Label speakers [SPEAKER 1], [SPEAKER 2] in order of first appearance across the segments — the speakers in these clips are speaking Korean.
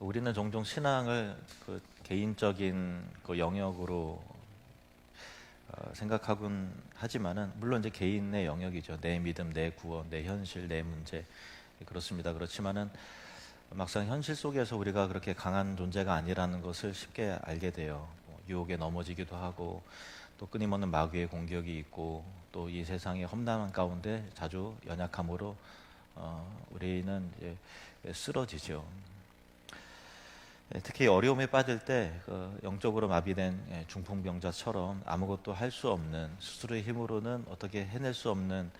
[SPEAKER 1] 우리는 종종 신앙을 그 개인적인 그 영역으로 생각하곤 하지만은 물론 이제 개인의 영역이죠. 내 믿음, 내 구원, 내 현실, 내 문제 그렇습니다. 그렇지만은 막상 현실 속에서 우리가 그렇게 강한 존재가 아니라는 것을 쉽게 알게 돼요. 유혹에 넘어지기도 하고 또 끊임없는 마귀의 공격이 있고 또 이 세상의 험난한 가운데 자주 연약함으로 우리는 이제 쓰러지죠. 특히 어려움에 빠질 때 영적으로 마비된 중풍병자처럼 아무것도 할 수 없는 스스로의 힘으로는 어떻게 해낼 수 없는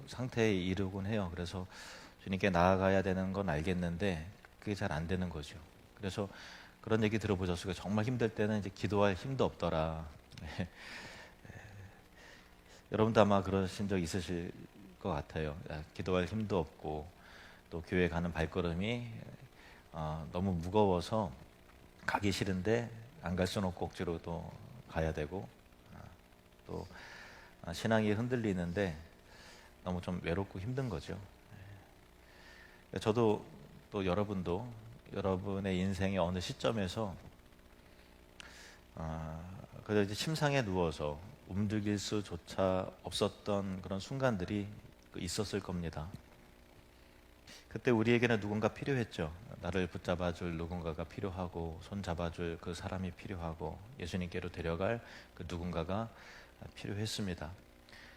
[SPEAKER 1] 상태에 이르곤 해요. 그래서 주님께 나아가야 되는 건 알겠는데 그게 잘 안 되는 거죠. 그래서 그런 얘기 들어보셨어요? 정말 힘들 때는 이제 기도할 힘도 없더라. 여러분도 아마 그러신 적 있으실 것 같아요. 기도할 힘도 없고 또 교회 가는 발걸음이 너무 무거워서 가기 싫은데 안 갈 수는 없고 억지로 또 가야 되고 또 신앙이 흔들리는데 너무 좀 외롭고 힘든 거죠. 저도 또 여러분도 여러분의 인생의 어느 시점에서 그저 이제 침상에 누워서 움직일 수조차 없었던 그런 순간들이 있었을 겁니다. 그때 우리에게는 누군가 필요했죠. 나를 붙잡아줄 누군가가 필요하고 손 잡아줄 그 사람이 필요하고 예수님께로 데려갈 그 누군가가 필요했습니다.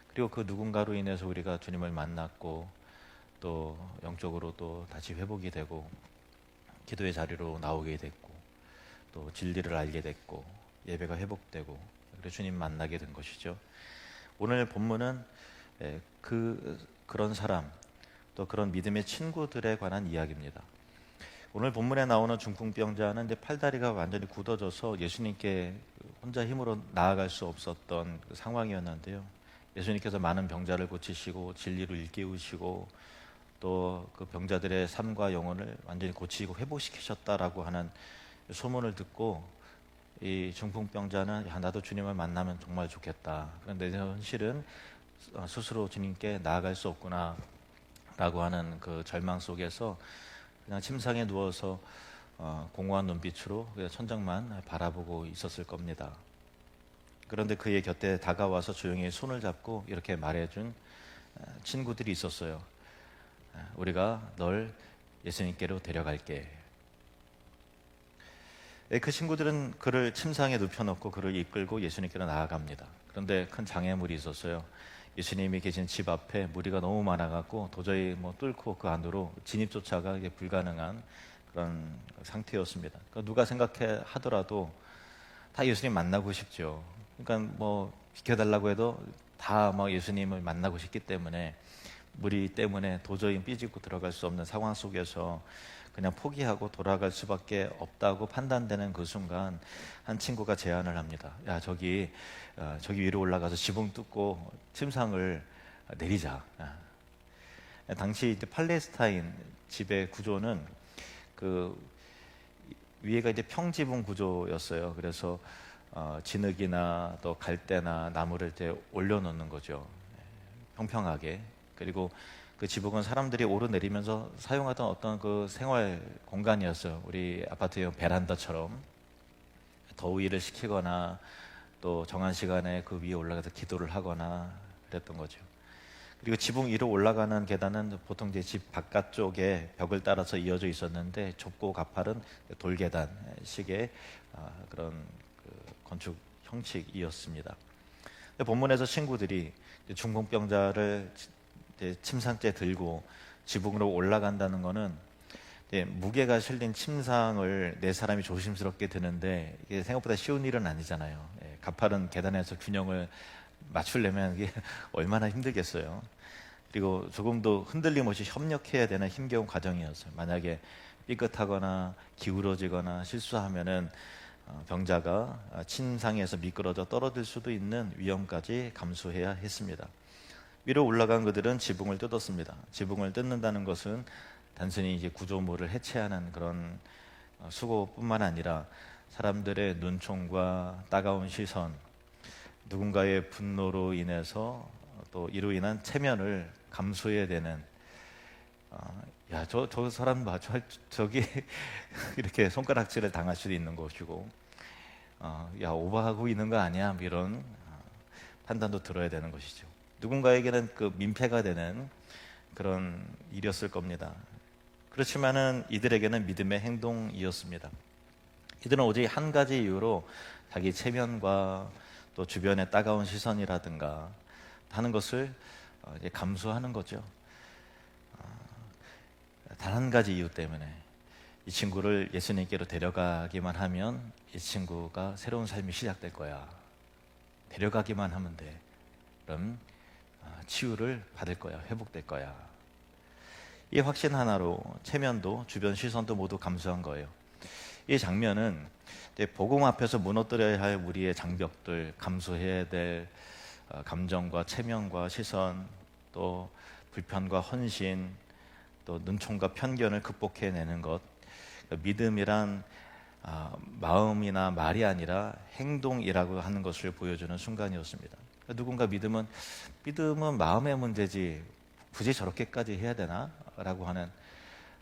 [SPEAKER 1] 그리고 그 누군가로 인해서 우리가 주님을 만났고 또 영적으로 또 다시 회복이 되고 기도의 자리로 나오게 됐고 또 진리를 알게 됐고 예배가 회복되고 그래서 주님 만나게 된 것이죠. 오늘 본문은 그런 사람 또 그런 믿음의 친구들에 관한 이야기입니다. 오늘 본문에 나오는 중풍병자는 이제 팔다리가 완전히 굳어져서 예수님께 혼자 힘으로 나아갈 수 없었던 그 상황이었는데요. 예수님께서 많은 병자를 고치시고 진리로 일깨우시고 또 그 병자들의 삶과 영혼을 완전히 고치고 회복시키셨다라고 하는 소문을 듣고 이 중풍병자는 나도 주님을 만나면 정말 좋겠다. 그런데 현실은 스스로 주님께 나아갈 수 없구나 라고 하는 그 절망 속에서 그냥 침상에 누워서 공허한 눈빛으로 천장만 바라보고 있었을 겁니다. 그런데 그의 곁에 다가와서 조용히 손을 잡고 이렇게 말해준 친구들이 있었어요. 우리가 널 예수님께로 데려갈게. 그 친구들은 그를 침상에 눕혀놓고 그를 이끌고 예수님께로 나아갑니다. 그런데 큰 장애물이 있었어요. 예수님이 계신 집 앞에 무리가 너무 많아갖고 도저히 뚫고 그 안으로 진입조차가 불가능한 그런 상태였습니다. 그러니까 누가 생각해 하더라도 다 예수님 만나고 싶죠. 그러니까 비켜달라고 해도 다 예수님을 만나고 싶기 때문에 무리 때문에 도저히 삐지고 들어갈 수 없는 상황 속에서 그냥 포기하고 돌아갈 수밖에 없다고 판단되는 그 순간 한 친구가 제안을 합니다. 야, 저기 위로 올라가서 지붕 뚫고 침상을 내리자. 당시 이제 팔레스타인 집의 구조는 그 위에가 이제 평지붕 구조였어요. 그래서 진흙이나 또 갈대나 나무를 이제 올려놓는 거죠. 평평하게. 그리고 그 지붕은 사람들이 오르내리면서 사용하던 어떤 그 생활 공간이었어요. 우리 아파트형 베란다처럼 더위를 식히거나 또 정한 시간에 그 위에 올라가서 기도를 하거나 그랬던 거죠. 그리고 지붕 위로 올라가는 계단은 보통 이제 집 바깥쪽에 벽을 따라서 이어져 있었는데 좁고 가파른 돌계단식의 그런 그 건축 형식이었습니다. 본문에서 친구들이 중풍병자를 침상째 들고 지붕으로 올라간다는 거는 무게가 실린 침상을 네 사람이 조심스럽게 드는데 이게 생각보다 쉬운 일은 아니잖아요. 가파른 계단에서 균형을 맞추려면 이게 얼마나 힘들겠어요. 그리고 조금도 흔들림 없이 협력해야 되는 힘겨운 과정이었어요. 만약에 삐끗하거나 기울어지거나 실수하면은 병자가 침상에서 미끄러져 떨어질 수도 있는 위험까지 감수해야 했습니다. 위로 올라간 그들은 지붕을 뜯었습니다. 지붕을 뜯는다는 것은 단순히 이제 구조물을 해체하는 그런 수고뿐만 아니라 사람들의 눈총과 따가운 시선, 누군가의 분노로 인해서 또 이로 인한 체면을 감수해야 되는 야, 저 사람 봐, 저기 이렇게 손가락질을 당할 수도 있는 것이고, 야, 오버하고 있는 거 아니야? 뭐 이런 판단도 들어야 되는 것이죠. 누군가에게는 그 민폐가 되는 그런 일이었을 겁니다. 그렇지만은 이들에게는 믿음의 행동이었습니다. 이들은 오직 한 가지 이유로 자기 체면과 또 주변의 따가운 시선이라든가 하는 것을 이제 감수하는 거죠. 단 한 가지 이유 때문에 이 친구를 예수님께로 데려가기만 하면 이 친구가 새로운 삶이 시작될 거야. 데려가기만 하면 돼. 그럼 치유를 받을 거야. 회복될 거야. 이 확신 하나로 체면도 주변 시선도 모두 감수한 거예요. 이 장면은 이제 복음 앞에서 무너뜨려야 할 우리의 장벽들, 감수해야 될 감정과 체면과 시선, 또 불편과 헌신, 또 눈총과 편견을 극복해내는 것. 믿음이란 마음이나 말이 아니라 행동이라고 하는 것을 보여주는 순간이었습니다. 누군가 믿음은 마음의 문제지 굳이 저렇게까지 해야 되나? 라고 하는,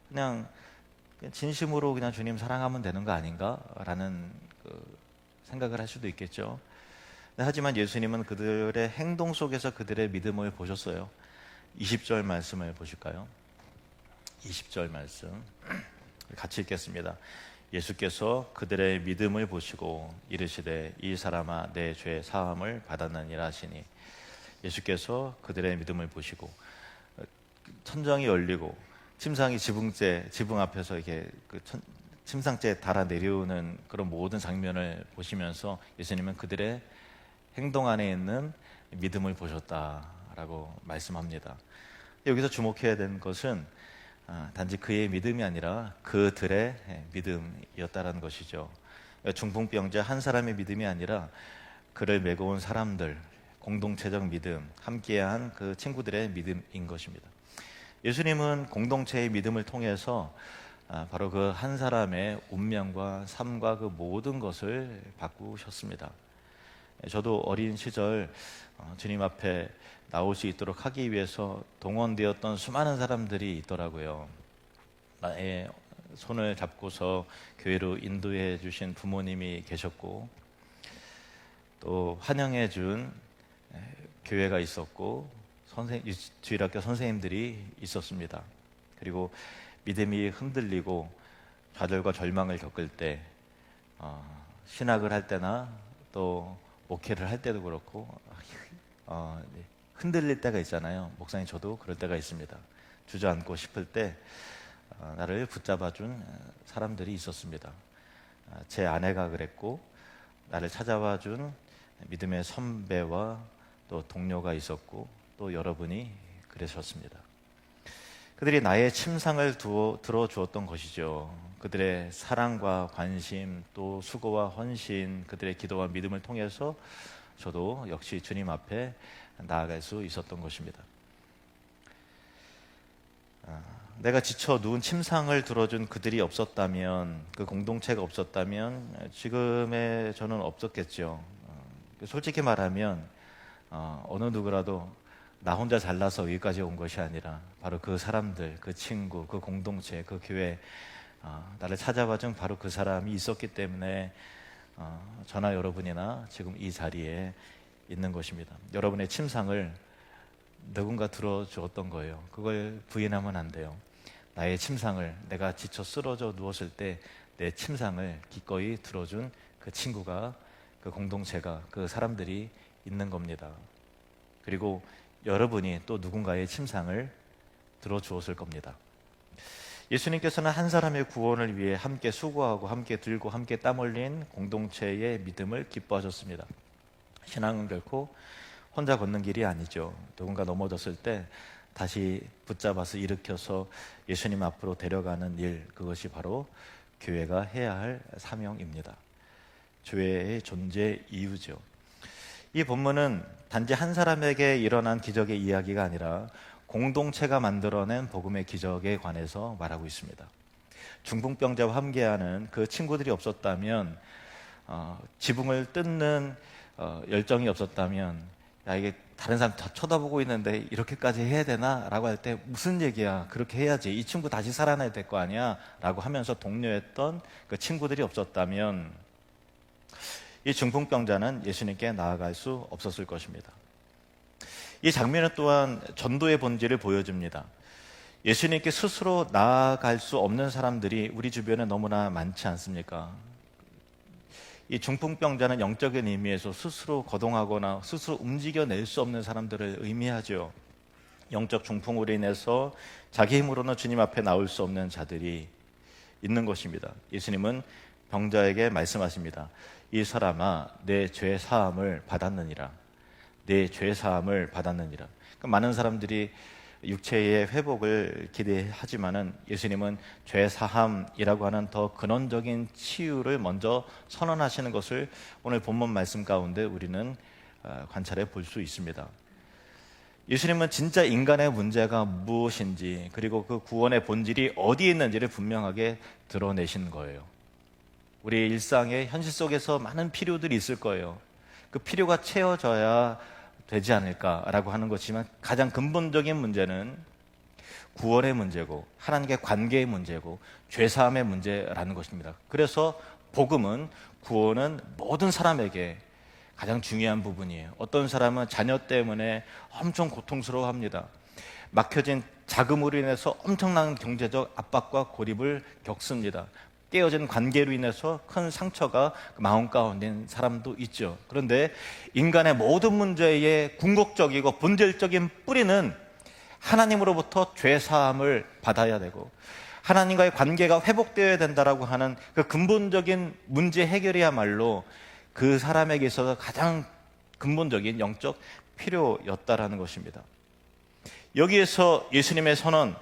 [SPEAKER 1] 그냥 진심으로 그냥 주님 사랑하면 되는 거 아닌가? 라는 생각을 할 수도 있겠죠. 하지만 예수님은 그들의 행동 속에서 그들의 믿음을 보셨어요. 20절 말씀을 보실까요? 20절 말씀 같이 읽겠습니다. 예수께서 그들의 믿음을 보시고 이르시되 이 사람아 내 죄 사함을 받았느니라 하시니, 예수께서 그들의 믿음을 보시고 천장이 열리고 침상이 지붕 앞에서 이렇게 침상째 달아 내려오는 그런 모든 장면을 보시면서 예수님은 그들의 행동 안에 있는 믿음을 보셨다라고 말씀합니다. 여기서 주목해야 되는 것은 단지 그의 믿음이 아니라 그들의 믿음이었다라는 것이죠. 중풍병자 한 사람의 믿음이 아니라 그를 메고 온 사람들, 공동체적 믿음, 함께한 그 친구들의 믿음인 것입니다. 예수님은 공동체의 믿음을 통해서 바로 그 한 사람의 운명과 삶과 그 모든 것을 바꾸셨습니다. 저도 어린 시절 주님 앞에 나올 수 있도록 하기 위해서 동원되었던 수많은 사람들이 있더라고요. 나의 손을 잡고서 교회로 인도해 주신 부모님이 계셨고, 또 환영해 준 교회가 있었고, 주일학교 선생님들이 있었습니다. 그리고 믿음이 흔들리고 좌절과 절망을 겪을 때, 신학을 할 때나 또 목회를 할 때도 그렇고 흔들릴 때가 있잖아요. 목사님, 저도 그럴 때가 있습니다. 주저앉고 싶을 때 나를 붙잡아준 사람들이 있었습니다. 제 아내가 그랬고, 나를 찾아와준 믿음의 선배와 또 동료가 있었고, 또 여러분이 그러셨습니다. 그들이 나의 침상을 들어주었던 것이죠. 그들의 사랑과 관심, 또 수고와 헌신, 그들의 기도와 믿음을 통해서 저도 역시 주님 앞에 나아갈 수 있었던 것입니다. 내가 지쳐 누운 침상을 들어준 그들이 없었다면, 그 공동체가 없었다면 지금의 저는 없었겠죠. 솔직히 말하면 어느 누구라도 나 혼자 잘나서 여기까지 온 것이 아니라 바로 그 사람들, 그 친구, 그 공동체, 그 교회, 나를 찾아와준 바로 그 사람이 있었기 때문에 저나 여러분이나 지금 이 자리에 있는 것입니다. 여러분의 침상을 누군가 들어주었던 거예요. 그걸 부인하면 안 돼요. 나의 침상을, 내가 지쳐 쓰러져 누웠을 때 내 침상을 기꺼이 들어준 그 친구가, 그 공동체가, 그 사람들이 있는 겁니다. 그리고 여러분이 또 누군가의 침상을 들어주었을 겁니다. 예수님께서는 한 사람의 구원을 위해 함께 수고하고 함께 들고 함께 땀 흘린 공동체의 믿음을 기뻐하셨습니다. 신앙은 결코 혼자 걷는 길이 아니죠. 누군가 넘어졌을 때 다시 붙잡아서 일으켜서 예수님 앞으로 데려가는 일, 그것이 바로 교회가 해야 할 사명입니다. 교회의 존재 이유죠. 이 본문은 단지 한 사람에게 일어난 기적의 이야기가 아니라 공동체가 만들어낸 복음의 기적에 관해서 말하고 있습니다. 중풍병자와 함께하는 그 친구들이 없었다면, 지붕을 뜯는 열정이 없었다면, 야, 이게 다른 사람 다 쳐다보고 있는데 이렇게까지 해야 되나? 라고 할 때 무슨 얘기야? 그렇게 해야지. 이 친구 다시 살아나야 될 거 아니야? 라고 하면서 독려했던 그 친구들이 없었다면 이 중풍병자는 예수님께 나아갈 수 없었을 것입니다. 이 장면은 또한 전도의 본질을 보여줍니다. 예수님께 스스로 나아갈 수 없는 사람들이 우리 주변에 너무나 많지 않습니까? 이 중풍병자는 영적인 의미에서 스스로 거동하거나 스스로 움직여낼 수 없는 사람들을 의미하죠. 영적 중풍으로 인해서 자기 힘으로는 주님 앞에 나올 수 없는 자들이 있는 것입니다. 예수님은 병자에게 말씀하십니다. 이 사람아, 내 죄 사함을 받았느니라. 내 죄 사함을 받았느니라. 그러니까 많은 사람들이 육체의 회복을 기대하지만은 예수님은 죄 사함이라고 하는 더 근원적인 치유를 먼저 선언하시는 것을 오늘 본문 말씀 가운데 우리는 관찰해 볼 수 있습니다. 예수님은 진짜 인간의 문제가 무엇인지 그리고 그 구원의 본질이 어디에 있는지를 분명하게 드러내신 거예요. 우리 일상의 현실 속에서 많은 필요들이 있을 거예요. 그 필요가 채워져야 되지 않을까라고 하는 것이지만 가장 근본적인 문제는 구원의 문제고 하나님과의 관계의 문제고 죄사함의 문제라는 것입니다. 그래서 복음은, 구원은 모든 사람에게 가장 중요한 부분이에요. 어떤 사람은 자녀 때문에 엄청 고통스러워합니다. 막혀진 자금으로 인해서 엄청난 경제적 압박과 고립을 겪습니다. 깨어진 관계로 인해서 큰 상처가 마음 가운데 있는 사람도 있죠. 그런데 인간의 모든 문제의 궁극적이고 본질적인 뿌리는 하나님으로부터 죄사함을 받아야 되고 하나님과의 관계가 회복되어야 된다라고 하는 그 근본적인 문제 해결이야말로 그 사람에게 있어서 가장 근본적인 영적 필요였다라는 것입니다. 여기에서 예수님의 선언,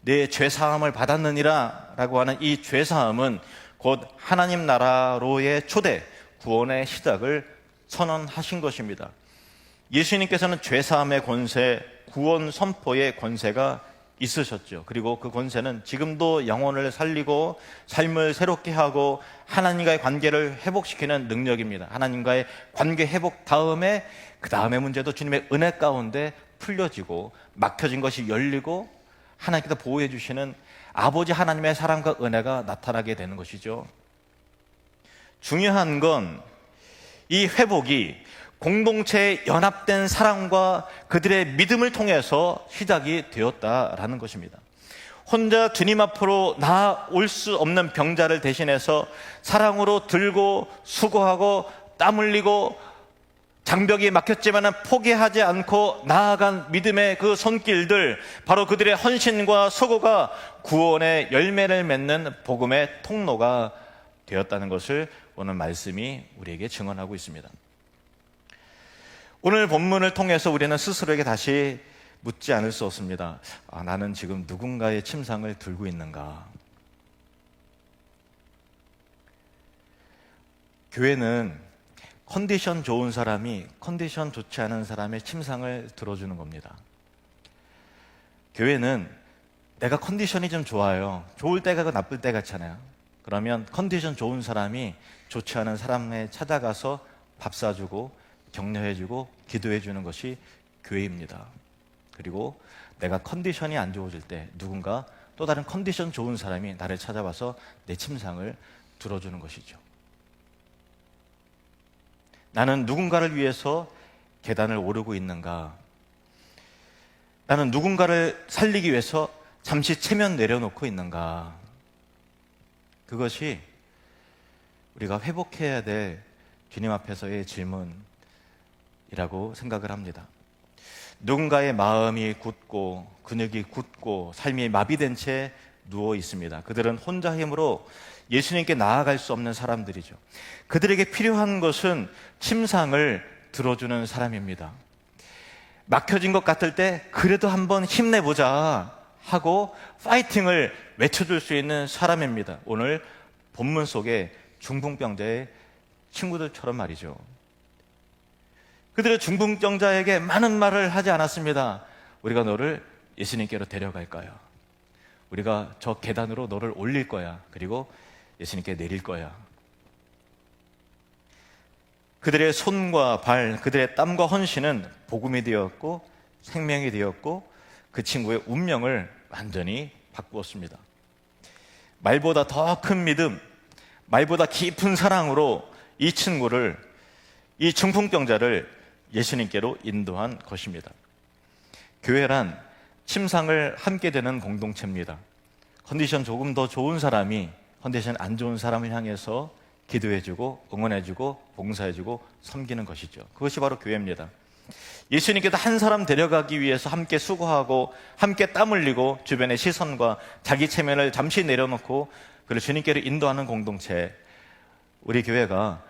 [SPEAKER 1] 내 죄사함을 받았느니라 라고 하는 이 죄사함은 곧 하나님 나라로의 초대, 구원의 시작을 선언하신 것입니다. 예수님께서는 죄사함의 권세, 구원 선포의 권세가 있으셨죠. 그리고 그 권세는 지금도 영혼을 살리고 삶을 새롭게 하고 하나님과의 관계를 회복시키는 능력입니다. 하나님과의 관계 회복 다음에 그 다음의 문제도 주님의 은혜 가운데 풀려지고 막혀진 것이 열리고 하나님께서 보호해 주시는 아버지 하나님의 사랑과 은혜가 나타나게 되는 것이죠. 중요한 건 이 회복이 공동체의 연합된 사랑과 그들의 믿음을 통해서 시작이 되었다라는 것입니다. 혼자 주님 앞으로 나아올 수 없는 병자를 대신해서 사랑으로 들고 수고하고 땀 흘리고 장벽이 막혔지만 포기하지 않고 나아간 믿음의 그 손길들, 바로 그들의 헌신과 수고가 구원의 열매를 맺는 복음의 통로가 되었다는 것을 오늘 말씀이 우리에게 증언하고 있습니다. 오늘 본문을 통해서 우리는 스스로에게 다시 묻지 않을 수 없습니다. 나는 지금 누군가의 침상을 들고 있는가? 교회는 컨디션 좋은 사람이 컨디션 좋지 않은 사람의 침상을 들어주는 겁니다. 교회는 내가 컨디션이 좀 좋아요. 좋을 때가 있고 나쁠 때가 있잖아요. 그러면 컨디션 좋은 사람이 좋지 않은 사람에 찾아가서 밥 사주고 격려해주고 기도해주는 것이 교회입니다. 그리고 내가 컨디션이 안 좋아질 때 누군가 또 다른 컨디션 좋은 사람이 나를 찾아와서 내 침상을 들어주는 것이죠. 나는 누군가를 위해서 계단을 오르고 있는가? 나는 누군가를 살리기 위해서 잠시 체면 내려놓고 있는가? 그것이 우리가 회복해야 될 주님 앞에서의 질문이라고 생각을 합니다. 누군가의 마음이 굳고 근육이 굳고 삶이 마비된 채 누워 있습니다. 그들은 혼자 힘으로 예수님께 나아갈 수 없는 사람들이죠. 그들에게 필요한 것은 침상을 들어주는 사람입니다. 막혀진 것 같을 때 그래도 한번 힘내보자 하고 파이팅을 외쳐줄 수 있는 사람입니다. 오늘 본문 속에 중풍병자의 친구들처럼 말이죠. 그들의 중풍병자에게 많은 말을 하지 않았습니다. 우리가 너를 예수님께로 데려갈까요? 우리가 저 계단으로 너를 올릴 거야. 그리고 예수님께 내릴 거야. 그들의 손과 발, 그들의 땀과 헌신은 복음이 되었고 생명이 되었고 그 친구의 운명을 완전히 바꾸었습니다. 말보다 더 큰 믿음, 말보다 깊은 사랑으로 이 친구를, 이 중풍병자를 예수님께로 인도한 것입니다. 교회란 침상을 함께 되는 공동체입니다. 컨디션 조금 더 좋은 사람이 컨디션 안 좋은 사람을 향해서 기도해주고 응원해주고 봉사해주고 섬기는 것이죠. 그것이 바로 교회입니다. 예수님께서 한 사람 데려가기 위해서 함께 수고하고 함께 땀 흘리고 주변의 시선과 자기 체면을 잠시 내려놓고 그를 주님께로 인도하는 공동체, 우리 교회가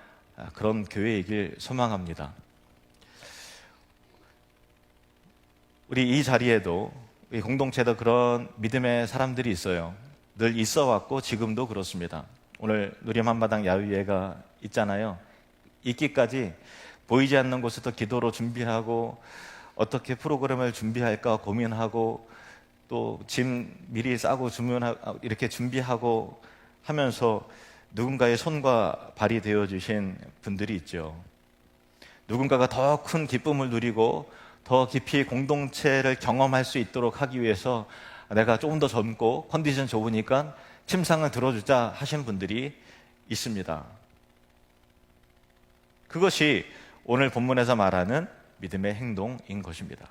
[SPEAKER 1] 그런 교회이길 소망합니다. 우리 이 자리에도 이 공동체도 그런 믿음의 사람들이 있어요. 늘 있어 왔고 지금도 그렇습니다. 오늘 누림 한마당 야유회가 있잖아요. 있기까지 보이지 않는 곳에서 기도로 준비하고 어떻게 프로그램을 준비할까 고민하고 또 짐 미리 싸고 주문하고 이렇게 준비하고 하면서 누군가의 손과 발이 되어주신 분들이 있죠. 누군가가 더 큰 기쁨을 누리고 더 깊이 공동체를 경험할 수 있도록 하기 위해서 내가 조금 더 젊고 컨디션 좋으니까 침상을 들어주자 하신 분들이 있습니다. 그것이 오늘 본문에서 말하는 믿음의 행동인 것입니다.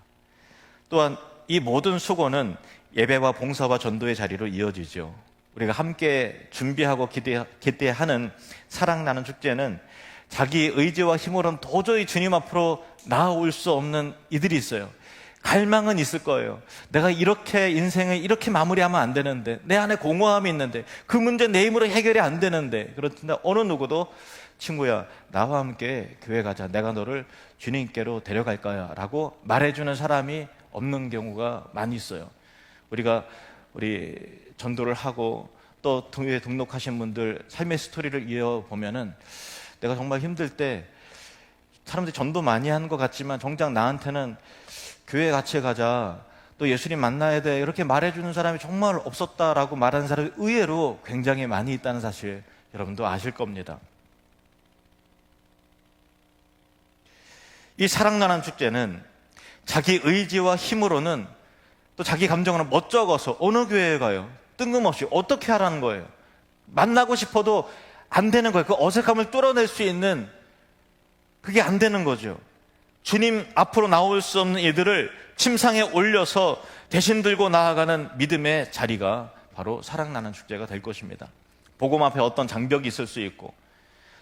[SPEAKER 1] 또한 이 모든 수고는 예배와 봉사와 전도의 자리로 이어지죠. 우리가 함께 준비하고 기대하는 사랑나는 축제는 자기 의지와 힘으로는 도저히 주님 앞으로 나아올 수 없는 이들이 있어요. 갈망은 있을 거예요. 내가 이렇게 인생을 이렇게 마무리하면 안 되는데, 내 안에 공허함이 있는데, 그 문제 내 힘으로 해결이 안 되는데, 그렇습니다. 어느 누구도 친구야, 나와 함께 교회 가자. 내가 너를 주님께로 데려갈 거야 라고 말해주는 사람이 없는 경우가 많이 있어요. 우리 전도를 하고 또 교회에 등록하신 분들 삶의 스토리를 이어보면은 내가 정말 힘들 때 사람들이 전도 많이 하는 것 같지만 정작 나한테는 교회 같이 가자, 또 예수님 만나야 돼, 이렇게 말해주는 사람이 정말 없었다라고 말하는 사람이 의외로 굉장히 많이 있다는 사실 여러분도 아실 겁니다. 이 사랑나는 축제는 자기 의지와 힘으로는 또 자기 감정으로 멋쩍어서 어느 교회에 가요? 뜬금없이 어떻게 하라는 거예요? 만나고 싶어도 안 되는 거예요. 그 어색함을 뚫어낼 수 있는 그게 안 되는 거죠. 주님 앞으로 나올 수 없는 이들을 침상에 올려서 대신 들고 나아가는 믿음의 자리가 바로 사랑나는 축제가 될 것입니다. 복음 앞에 어떤 장벽이 있을 수 있고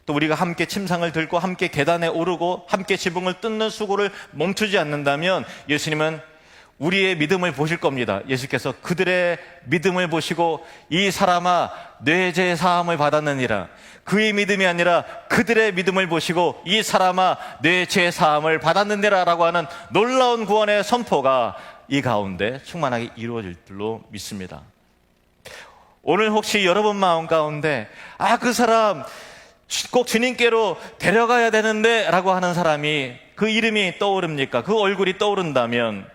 [SPEAKER 1] 또 우리가 함께 침상을 들고 함께 계단에 오르고 함께 지붕을 뜯는 수고를 멈추지 않는다면 예수님은 우리의 믿음을 보실 겁니다. 예수께서 그들의 믿음을 보시고 이 사람아 내 죄 사함을 받았느니라, 그의 믿음이 아니라 그들의 믿음을 보시고 이 사람아 내 죄 사함을 받았느니라 라고 하는 놀라운 구원의 선포가 이 가운데 충만하게 이루어질 줄로 믿습니다. 오늘 혹시 여러분 마음 가운데 그 사람 꼭 주님께로 데려가야 되는데 라고 하는 사람이, 그 이름이 떠오릅니까? 그 얼굴이 떠오른다면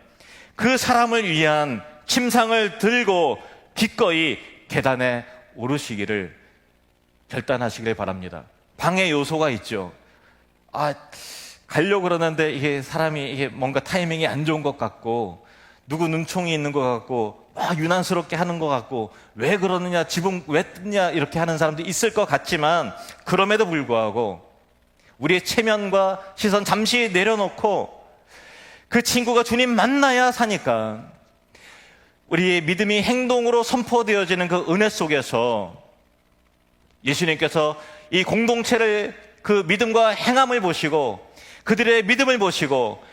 [SPEAKER 1] 그 사람을 위한 침상을 들고 기꺼이 계단에 오르시기를 결단하시길 바랍니다. 방해 요소가 있죠. 가려고 그러는데 이게 사람이 이게 뭔가 타이밍이 안 좋은 것 같고 누구 눈총이 있는 것 같고 유난스럽게 하는 것 같고 왜 그러느냐, 지붕 왜 뜯냐 이렇게 하는 사람도 있을 것 같지만 그럼에도 불구하고 우리의 체면과 시선 잠시 내려놓고 그 친구가 주님 만나야 사니까 우리의 믿음이 행동으로 선포되어지는 그 은혜 속에서 예수님께서 이 공동체를 그 믿음과 행함을 보시고 그들의 믿음을 보시고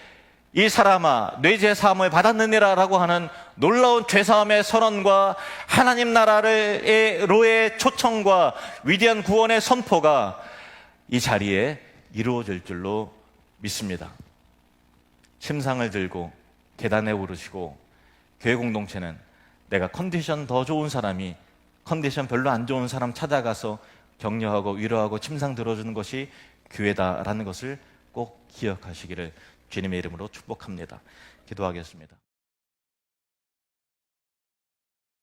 [SPEAKER 1] 이 사람아 뇌 죄 사함을 받았느니라 라고 하는 놀라운 죄사함의 선언과 하나님 나라로의 초청과 위대한 구원의 선포가 이 자리에 이루어질 줄로 믿습니다. 침상을 들고 계단에 오르시고 교회 공동체는 내가 컨디션 더 좋은 사람이 컨디션 별로 안 좋은 사람 찾아가서 격려하고 위로하고 침상 들어주는 것이 교회다라는 것을 꼭 기억하시기를 주님의 이름으로 축복합니다. 기도하겠습니다.